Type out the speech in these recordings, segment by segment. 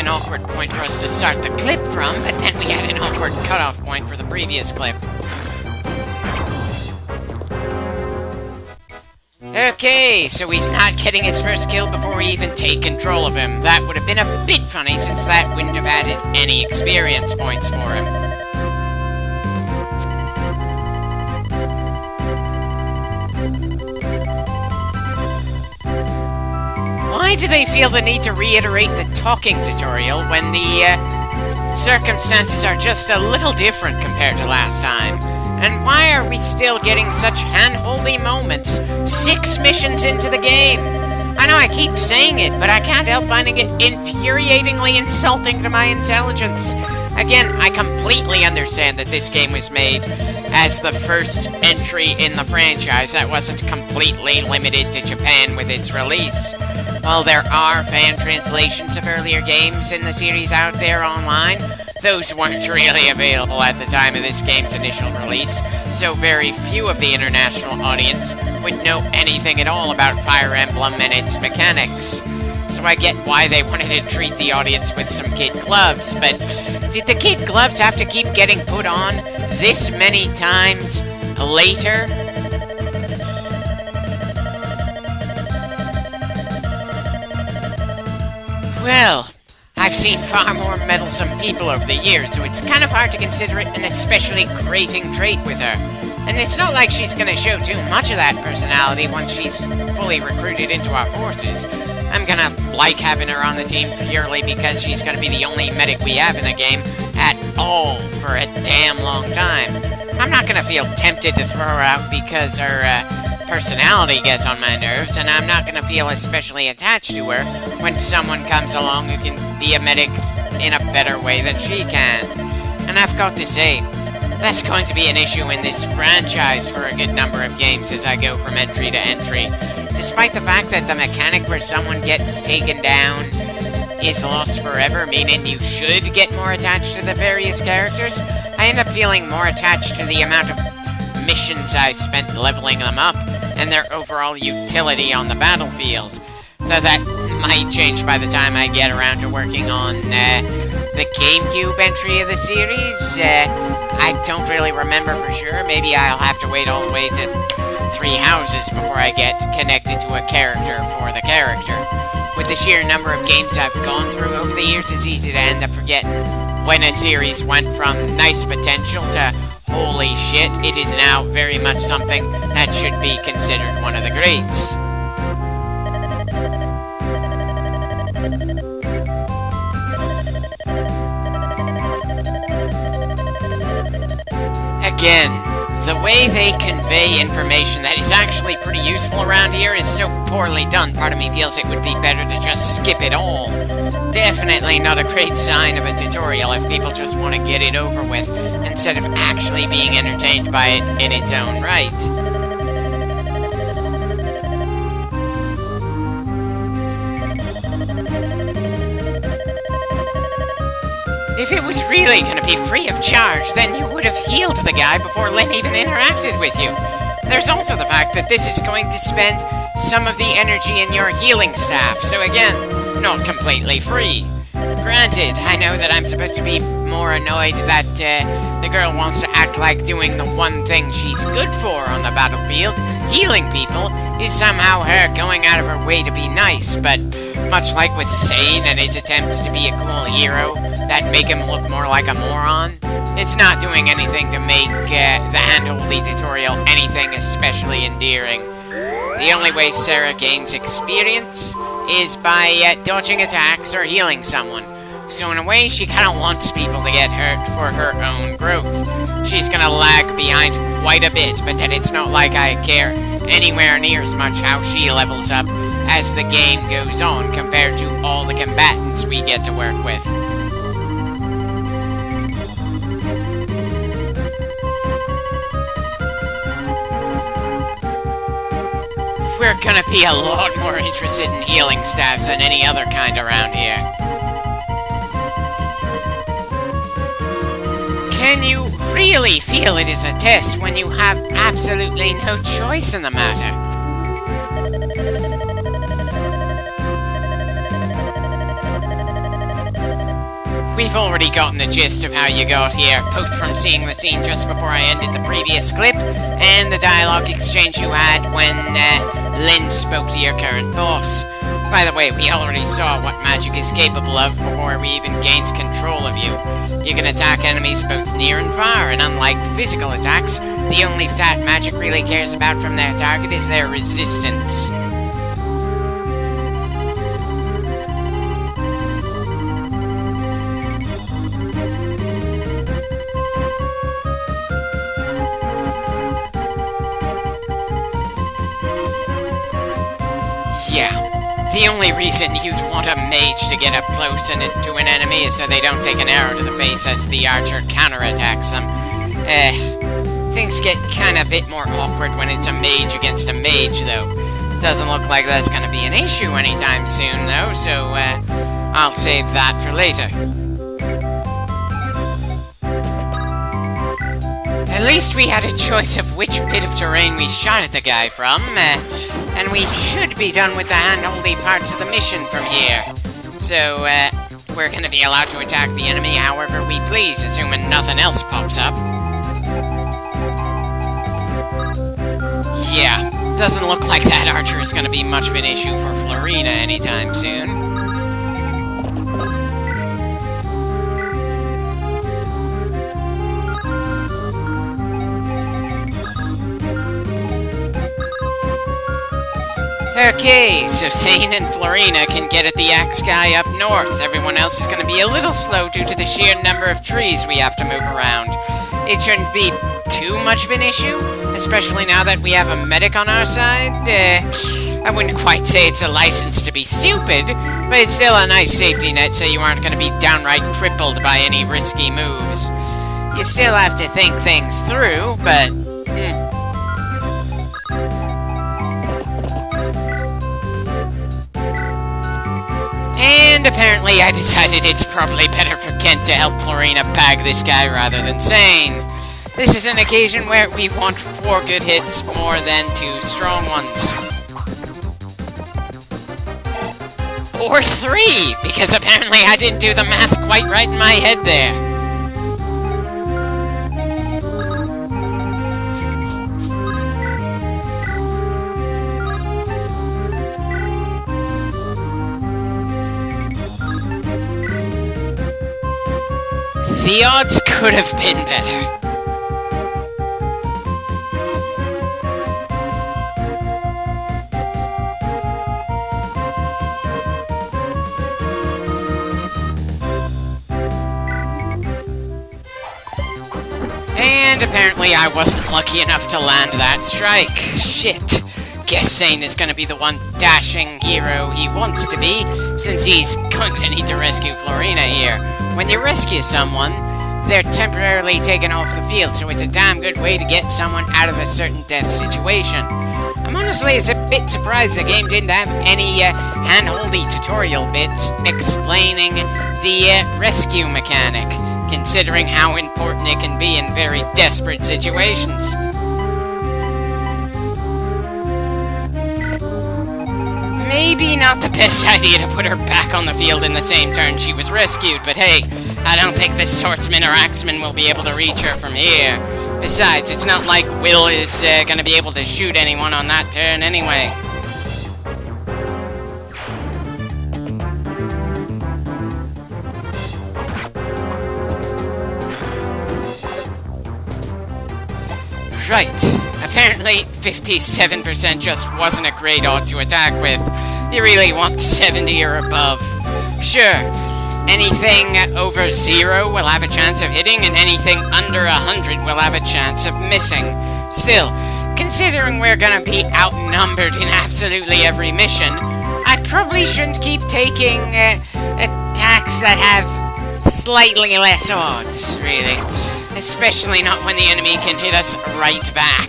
an awkward point for us to start the clip from, but then we had an awkward cutoff point for the previous clip. Okay, so he's not getting his first kill before we even take control of him. That would have been a bit funny since that wouldn't have added any experience points for him. Why do they feel the need to reiterate the talking tutorial when the circumstances are just a little different compared to last time? And why are we still getting such hand-holdy moments 6 missions into the game? I know I keep saying it, but I can't help finding it infuriatingly insulting to my intelligence. Again, I completely understand that this game was made as the first entry in the franchise that wasn't completely limited to Japan with its release. While there are fan translations of earlier games in the series out there online, those weren't really available at the time of this game's initial release, so very few of the international audience would know anything at all about Fire Emblem and its mechanics. So I get why they wanted to treat the audience with some kid gloves, but did the kid gloves have to keep getting put on this many times later? Well, I've seen far more meddlesome people over the years, so it's kind of hard to consider it an especially grating trait with her. And it's not like she's gonna show too much of that personality once she's fully recruited into our forces. I'm gonna like having her on the team purely because she's gonna be the only medic we have in the game at all for a damn long time. I'm not gonna feel tempted to throw her out because her personality gets on my nerves, and I'm not gonna feel especially attached to her when someone comes along who can be a medic in a better way than she can. And I've got to say, that's going to be an issue in this franchise for a good number of games as I go from entry to entry. Despite the fact that the mechanic where someone gets taken down is lost forever, meaning you should get more attached to the various characters, I end up feeling more attached to the amount of missions I spent leveling them up and their overall utility on the battlefield. Though that might change by the time I get around to working on the GameCube entry of the series. I don't really remember for sure. Maybe I'll have to wait all the way to 3 houses before I get connected to a character for the character. With the sheer number of games I've gone through over the years, it's easy to end up forgetting when a series went from nice potential to holy shit, it is now very much something that should be considered one of the greats. Again, the way they convey information that is actually pretty useful around here is so poorly done, part of me feels it would be better to just skip it all. Definitely not a great sign of a tutorial if people just want to get it over with, instead of actually being entertained by it in its own right. If it was really going to be free of charge, then you would have healed the guy before Lynn even interacted with you. There's also the fact that this is going to spend some of the energy in your healing staff, so again, not completely free. Granted, I know that I'm supposed to be more annoyed that the girl wants to act like doing the one thing she's good for on the battlefield, healing people, is somehow her going out of her way to be nice, but much like with Sane and his attempts to be a cool hero that make him look more like a moron, it's not doing anything to make the hand-holdy tutorial anything especially endearing. The only way Sarah gains experience is by dodging attacks or healing someone. So in a way, she kind of wants people to get hurt for her own growth. She's gonna lag behind quite a bit, but then it's not like I care anywhere near as much how she levels up as the game goes on compared to all the combatants we get to work with. We're gonna be a lot more interested in healing staffs than any other kind around here. Can you really feel it is a test when you have absolutely no choice in the matter? you've already gotten the gist of how you got here, both from seeing the scene just before I ended the previous clip, and the dialogue exchange you had when Lynn spoke to your current boss. By the way, we already saw what magic is capable of before we even gained control of you. You can attack enemies both near and far, and unlike physical attacks, the only stat magic really cares about from their target is their resistance. The only reason you'd want a mage to get up close and to an enemy is so they don't take an arrow to the face as the archer counterattacks them. Things get kinda bit more awkward when it's a mage against a mage, though. Doesn't look like that's gonna be an issue anytime soon, though, so, I'll save that for later. At least we had a choice of which bit of terrain we shot at the guy from, and we should be done with the handholdy parts of the mission from here. So, we're gonna be allowed to attack the enemy however we please, assuming nothing else pops up. Yeah, doesn't look like that archer is gonna be much of an issue for Florina anytime soon. Okay, so Zane and Florina can get at the axe guy up north. Everyone else is going to be a little slow due to the sheer number of trees we have to move around. It shouldn't be too much of an issue, especially now that we have a medic on our side. I wouldn't quite say it's a license to be stupid, but it's still a nice safety net so you aren't going to be downright crippled by any risky moves. You still have to think things through, but... And apparently I decided it's probably better for Kent to help Florina bag this guy rather than Zane. This is an occasion where we want 4 good hits more than 2 strong ones. Or 3, because apparently I didn't do the math quite right in my head there. The odds could have been better. And apparently I wasn't lucky enough to land that strike. Shit. Guess Zane is gonna be the one dashing hero he wants to be, since he's going to need to rescue Florina here. When you rescue someone, they're temporarily taken off the field, so it's a damn good way to get someone out of a certain death situation. I'm honestly a bit surprised the game didn't have any hand-holdy tutorial bits explaining the rescue mechanic, considering how important it can be in very desperate situations. Maybe not the best idea to put her back on the field in the same turn she was rescued, but hey, I don't think the swordsman or axeman will be able to reach her from here. Besides, it's not like Will is gonna be able to shoot anyone on that turn anyway. Right. Apparently, 57% just wasn't a great odd to attack with. You really want 70 or above. Sure, anything over 0 will have a chance of hitting, and anything under 100 will have a chance of missing. Still, considering we're gonna be outnumbered in absolutely every mission, I probably shouldn't keep taking attacks that have slightly less odds, really. Especially not when the enemy can hit us right back.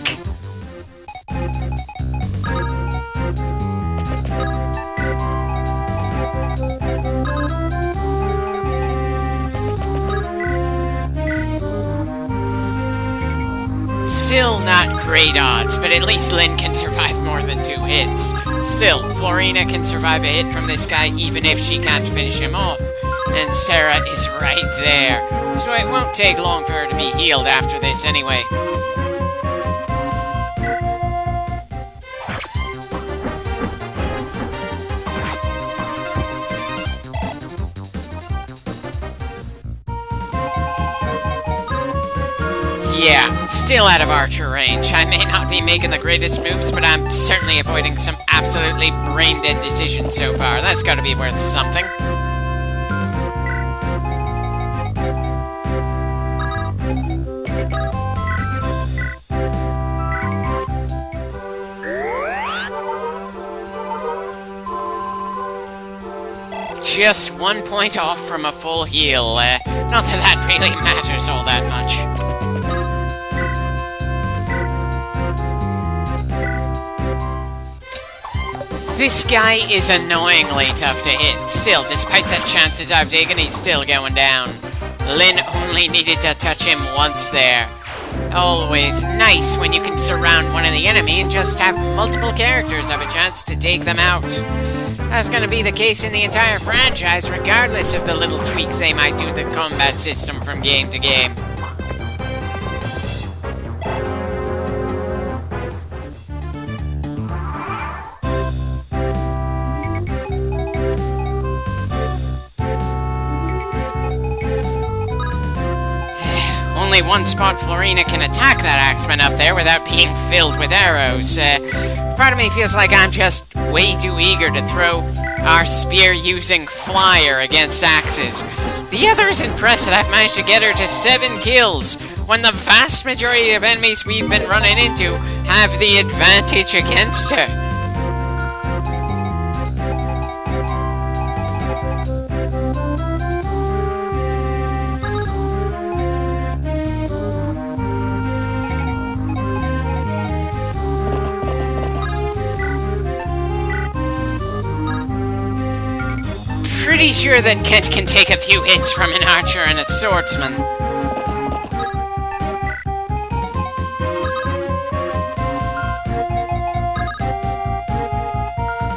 Still not great odds, but at least Lynn can survive more than 2 hits. Still, Florina can survive a hit from this guy even if she can't finish him off. And Sarah is right there, so it won't take long for her to be healed after this anyway. Yeah, still out of archer range. I may not be making the greatest moves, but I'm certainly avoiding some absolutely brain-dead decisions so far. That's gotta be worth something. Just 1 point off from a full heal. Not that that really matters all that much. This guy is annoyingly tough to hit. Still, despite the chances I've taken, he's still going down. Lynn only needed to touch him once there. Always nice when you can surround one of the enemy and just have multiple characters have a chance to take them out. That's going to be the case in the entire franchise, regardless of the little tweaks they might do to the combat system from game to game. Only one spot Florina can attack that axeman up there without being filled with arrows. Part of me feels like I'm just way too eager to throw our spear-using flyer against axes. The other is impressed that I've managed to get her to 7 kills, when the vast majority of enemies we've been running into have the advantage against her. Pretty sure that Kent can take a few hits from an archer and a swordsman.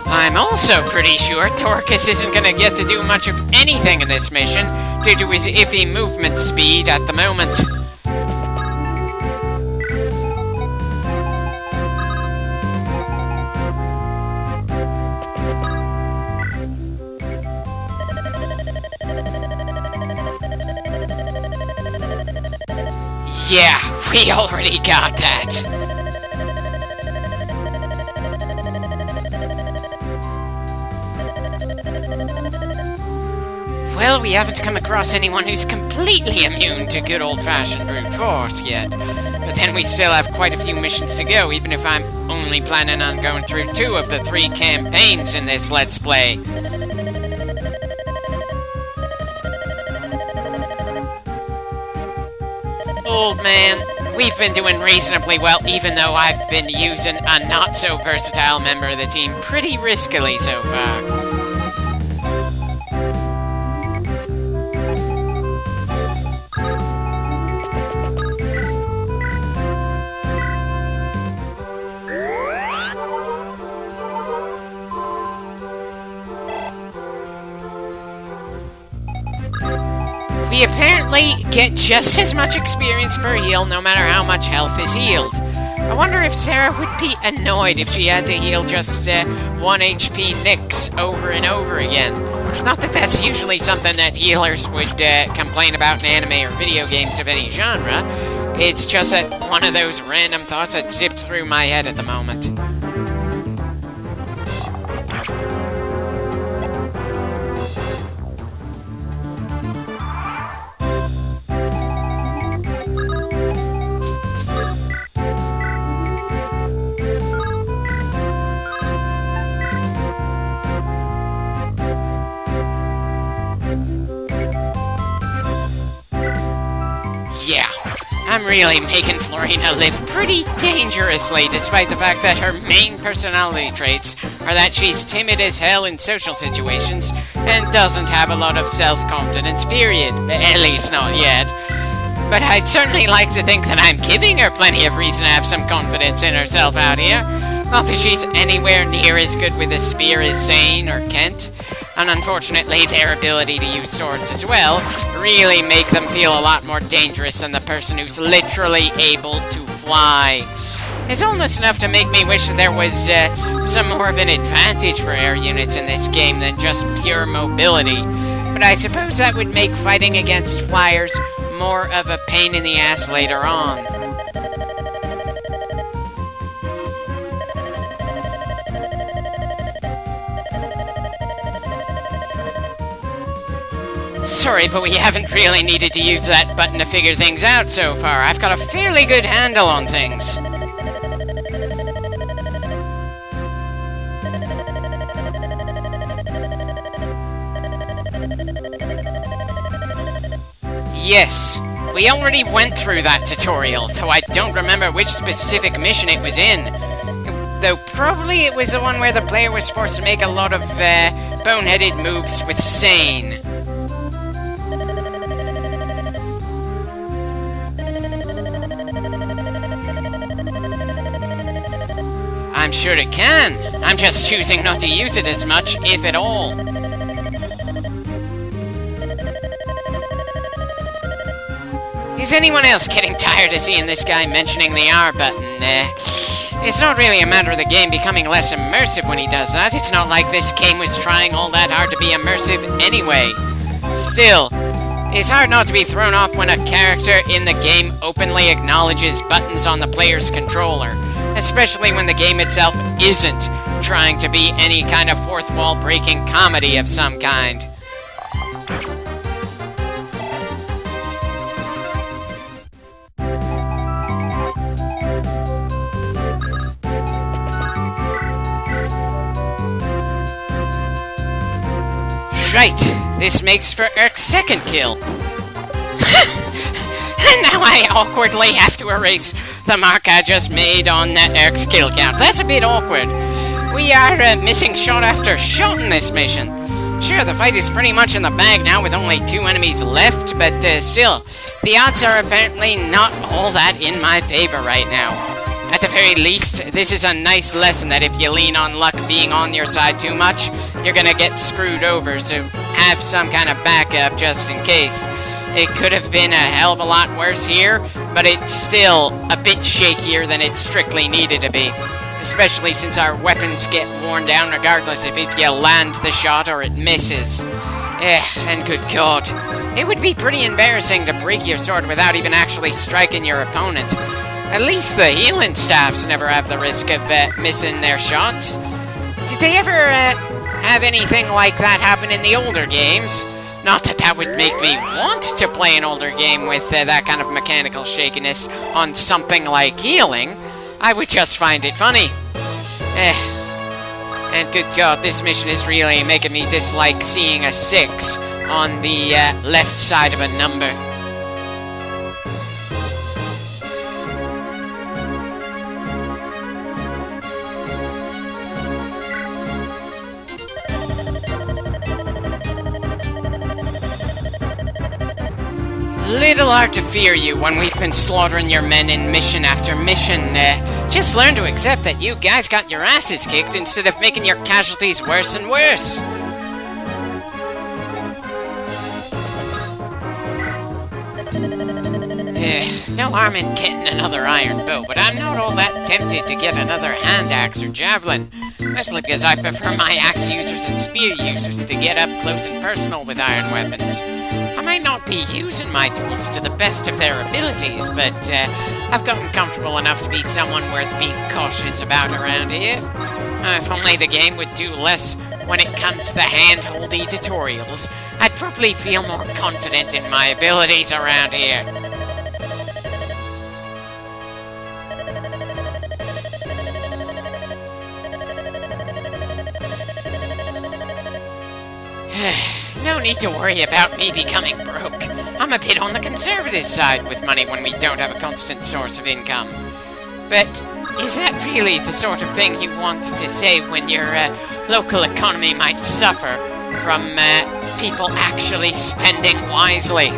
I'm also pretty sure Torcus isn't gonna get to do much of anything in this mission due to his iffy movement speed at the moment. Yeah, we already got that. Well, we haven't come across anyone who's completely immune to good old-fashioned brute force yet. But then we still have quite a few missions to go, even if I'm only planning on going through 2 of the 3 campaigns in this Let's Play. Old man, we've been doing reasonably well, even though I've been using a not-so-versatile member of the team pretty riskily so far. We apparently get just as much experience per heal no matter how much health is healed. I wonder if Sarah would be annoyed if she had to heal just 1 HP nicks over and over again. Not that that's usually something that healers would complain about in anime or video games of any genre. It's just that one of those random thoughts that zipped through my head at the moment. I'm really making Florina live pretty dangerously, despite the fact that her main personality traits are that she's timid as hell in social situations and doesn't have a lot of self-confidence, period. At least not yet. But I'd certainly like to think that I'm giving her plenty of reason to have some confidence in herself out here. Not that she's anywhere near as good with a spear as Zane or Kent. And unfortunately, their ability to use swords as well really make them feel a lot more dangerous than the person who's literally able to fly. It's almost enough to make me wish that there was some more of an advantage for air units in this game than just pure mobility. But I suppose that would make fighting against flyers more of a pain in the ass later on. Sorry, but we haven't really needed to use that button to figure things out so far. I've got a fairly good handle on things. Yes, we already went through that tutorial, though I don't remember which specific mission it was in. Though probably it was the one where the player was forced to make a lot of boneheaded moves with Sane. I'm sure it can. I'm just choosing not to use it as much, if at all. Is anyone else getting tired of seeing this guy mentioning the R button? It's not really a matter of the game becoming less immersive when he does that. It's not like this game was trying all that hard to be immersive anyway. Still, it's hard not to be thrown off when a character in the game openly acknowledges buttons on the player's controller, especially when the game itself isn't trying to be any kind of fourth wall breaking comedy of some kind. Right, this makes for Erk's second kill. And now I awkwardly have to erase the mark I just made on Erk's kill count. That's a bit awkward. We are missing shot after shot in this mission. Sure, the fight is pretty much in the bag now with only 2 enemies left, but still, the odds are apparently not all that in my favor right now. At the very least, this is a nice lesson that if you lean on luck being on your side too much, you're gonna get screwed over, so have some kind of backup just in case. It could have been a hell of a lot worse here, but it's still a bit shakier than it strictly needed to be. Especially since our weapons get worn down regardless of if you land the shot or it misses. And good god, it would be pretty embarrassing to break your sword without even actually striking your opponent. At least the healing staffs never have the risk of missing their shots. Did they ever have anything like that happen in the older games? Not that that would make me want to play an older game with that kind of mechanical shakiness on something like healing. I would just find it funny. And good god, this mission is really making me dislike seeing a 6 on the left side of a number. Little hard to fear you when we've been slaughtering your men in mission after mission. Just learn to accept that you guys got your asses kicked instead of making your casualties worse and worse. No harm in getting another iron bow, but I'm not all that tempted to get another hand axe or javelin. Mostly because I prefer my axe users and spear users to get up close and personal with iron weapons. I might not be using my tools to the best of their abilities, but I've gotten comfortable enough to be someone worth being cautious about around here. If only the game would do less when it comes to hand-holdy tutorials, I'd probably feel more confident in my abilities around here. No need to worry about me becoming broke. I'm a bit on the conservative side with money when we don't have a constant source of income. But is that really the sort of thing you want to say when your local economy might suffer from people actually spending wisely?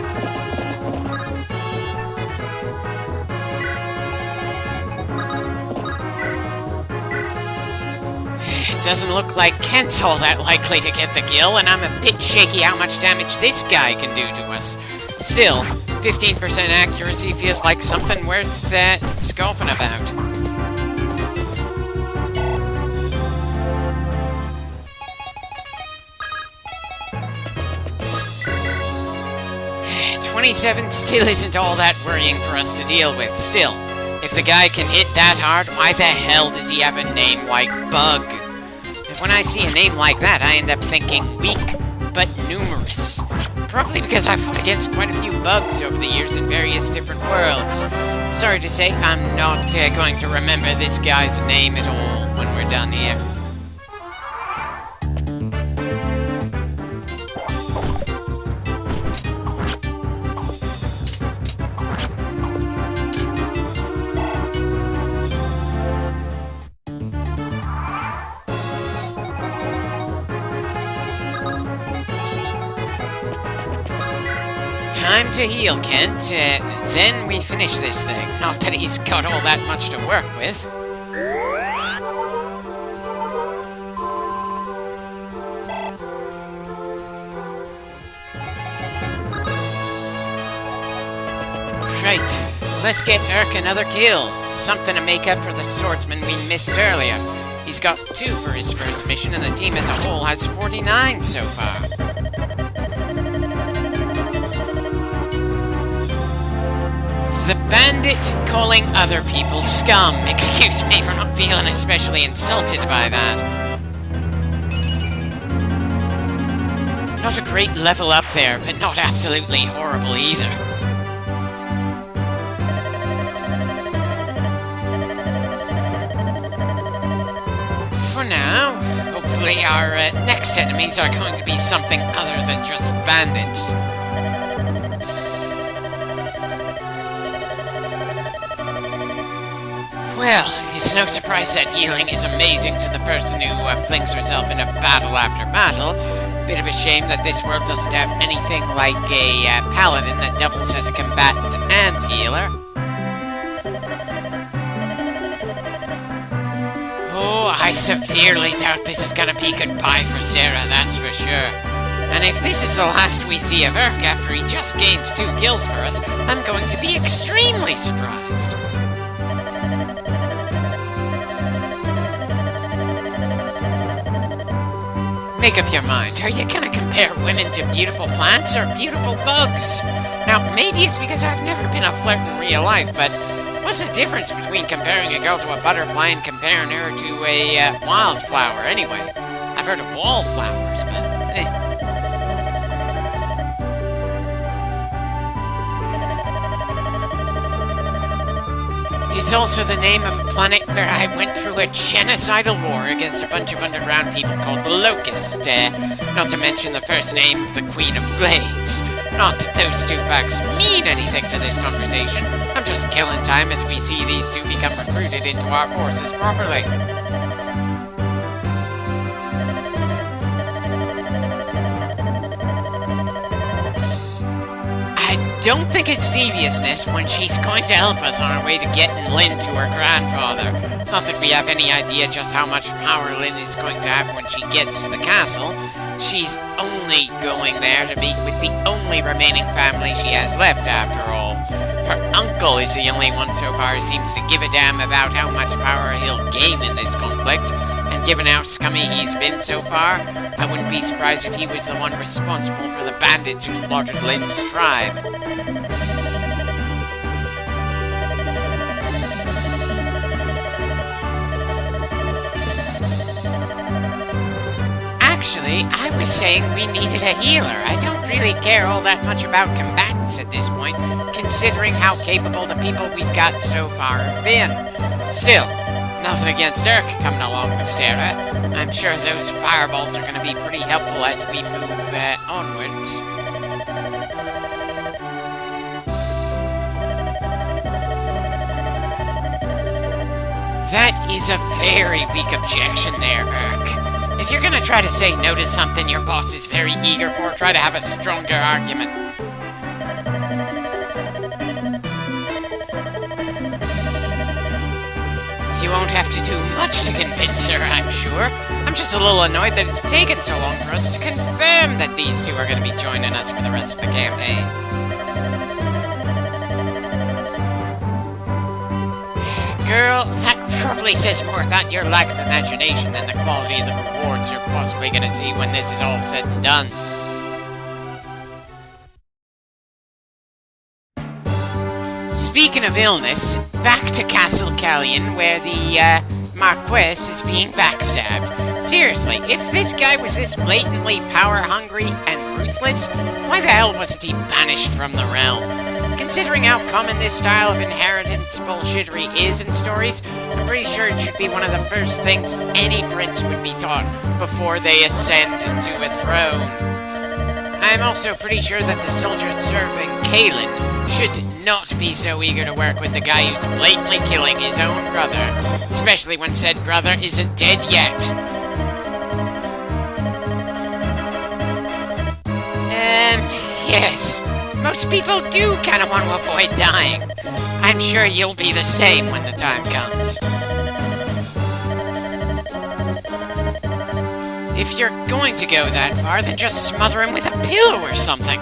doesn't look like Kent's all that likely to get the kill, and I'm a bit shaky how much damage this guy can do to us. Still, 15% accuracy feels like something worth scoffing about. "27 still isn't all that worrying for us to deal with. Still, if the guy can hit that hard, why the hell does he have a name like Bug? And when I see a name like that, I end up thinking weak, but numerous. Probably because I've fought against quite a few bugs over the years in various different worlds. Sorry to say, I'm not going to remember this guy's name at all when we're done here." Time to heal, Kent. Then we finish this thing. Not that he's got all that much to work with. Right. Let's get Urk another kill. Something to make up for the swordsman we missed earlier. He's got 2 for his first mission, and the team as a whole has 49 so far. The bandit calling other people scum. Excuse me for not feeling especially insulted by that. Not a great level up there, but not absolutely horrible either. For now, hopefully our next enemies are going to be something other than just bandits. Well, it's no surprise that healing is amazing to the person who flings herself into battle after battle. Bit of a shame that this world doesn't have anything like a paladin that doubles as a combatant and healer. Oh, I severely doubt this is gonna be goodbye for Sarah, that's for sure. And if this is the last we see of Urk after he just gained 2 kills for us, I'm going to be extremely surprised. Make up your mind. Are you gonna compare women to beautiful plants or beautiful bugs? Now, maybe it's because I've never been a flirt in real life, but what's the difference between comparing a girl to a butterfly and comparing her to a wildflower, anyway? I've heard of wallflowers, but It's also the name of a planet where I went through a genocidal war against a bunch of underground people called the Locust. Not to mention the first name of the Queen of Blades. Not that those 2 facts mean anything to this conversation. I'm just killing time as we see these 2 become recruited into our forces properly. I don't think it's deviousness when she's going to help us on our way to getting Lynn to her grandfather. Not that we have any idea just how much power Lynn is going to have when she gets to the castle. She's only going there to meet with the only remaining family she has left, after all. Her uncle is the only one so far who seems to give a damn about how much power he'll gain in this conflict. And given how scummy he's been so far, I wouldn't be surprised if he was the one responsible for the bandits who slaughtered Lynn's tribe. Actually, I was saying we needed a healer. I don't really care all that much about combatants at this point, considering how capable the people we've got so far have been. Still, nothing against Urk coming along with Sarah. I'm sure those fireballs are going to be pretty helpful as we move onwards. That is a very weak objection there, Urk. If you're gonna try to say no to something your boss is very eager for, try to have a stronger argument. You won't have to do much to convince her, I'm sure. I'm just a little annoyed that it's taken so long for us to confirm that these two are going to be joining us for the rest of the campaign. Girl, that probably says more about your lack of imagination than the quality of the rewards you're possibly going to see when this is all said and done. Speaking of illness, back to Castle Callion, where the, Marquess is being backstabbed. Seriously, if this guy was this blatantly power-hungry and ruthless, why the hell wasn't he banished from the realm? Considering how common this style of inheritance bullshittery is in stories, I'm pretty sure it should be one of the first things any prince would be taught before they ascend to a throne. I'm also pretty sure that the soldier serving Kalen should not be so eager to work with the guy who's blatantly killing his own brother, especially when said brother isn't dead yet. Yes. Most people do kind of want to avoid dying. I'm sure you'll be the same when the time comes. If you're going to go that far, then just smother him with a pillow or something.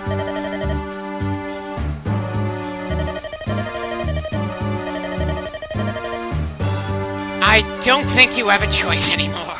I don't think you have a choice anymore.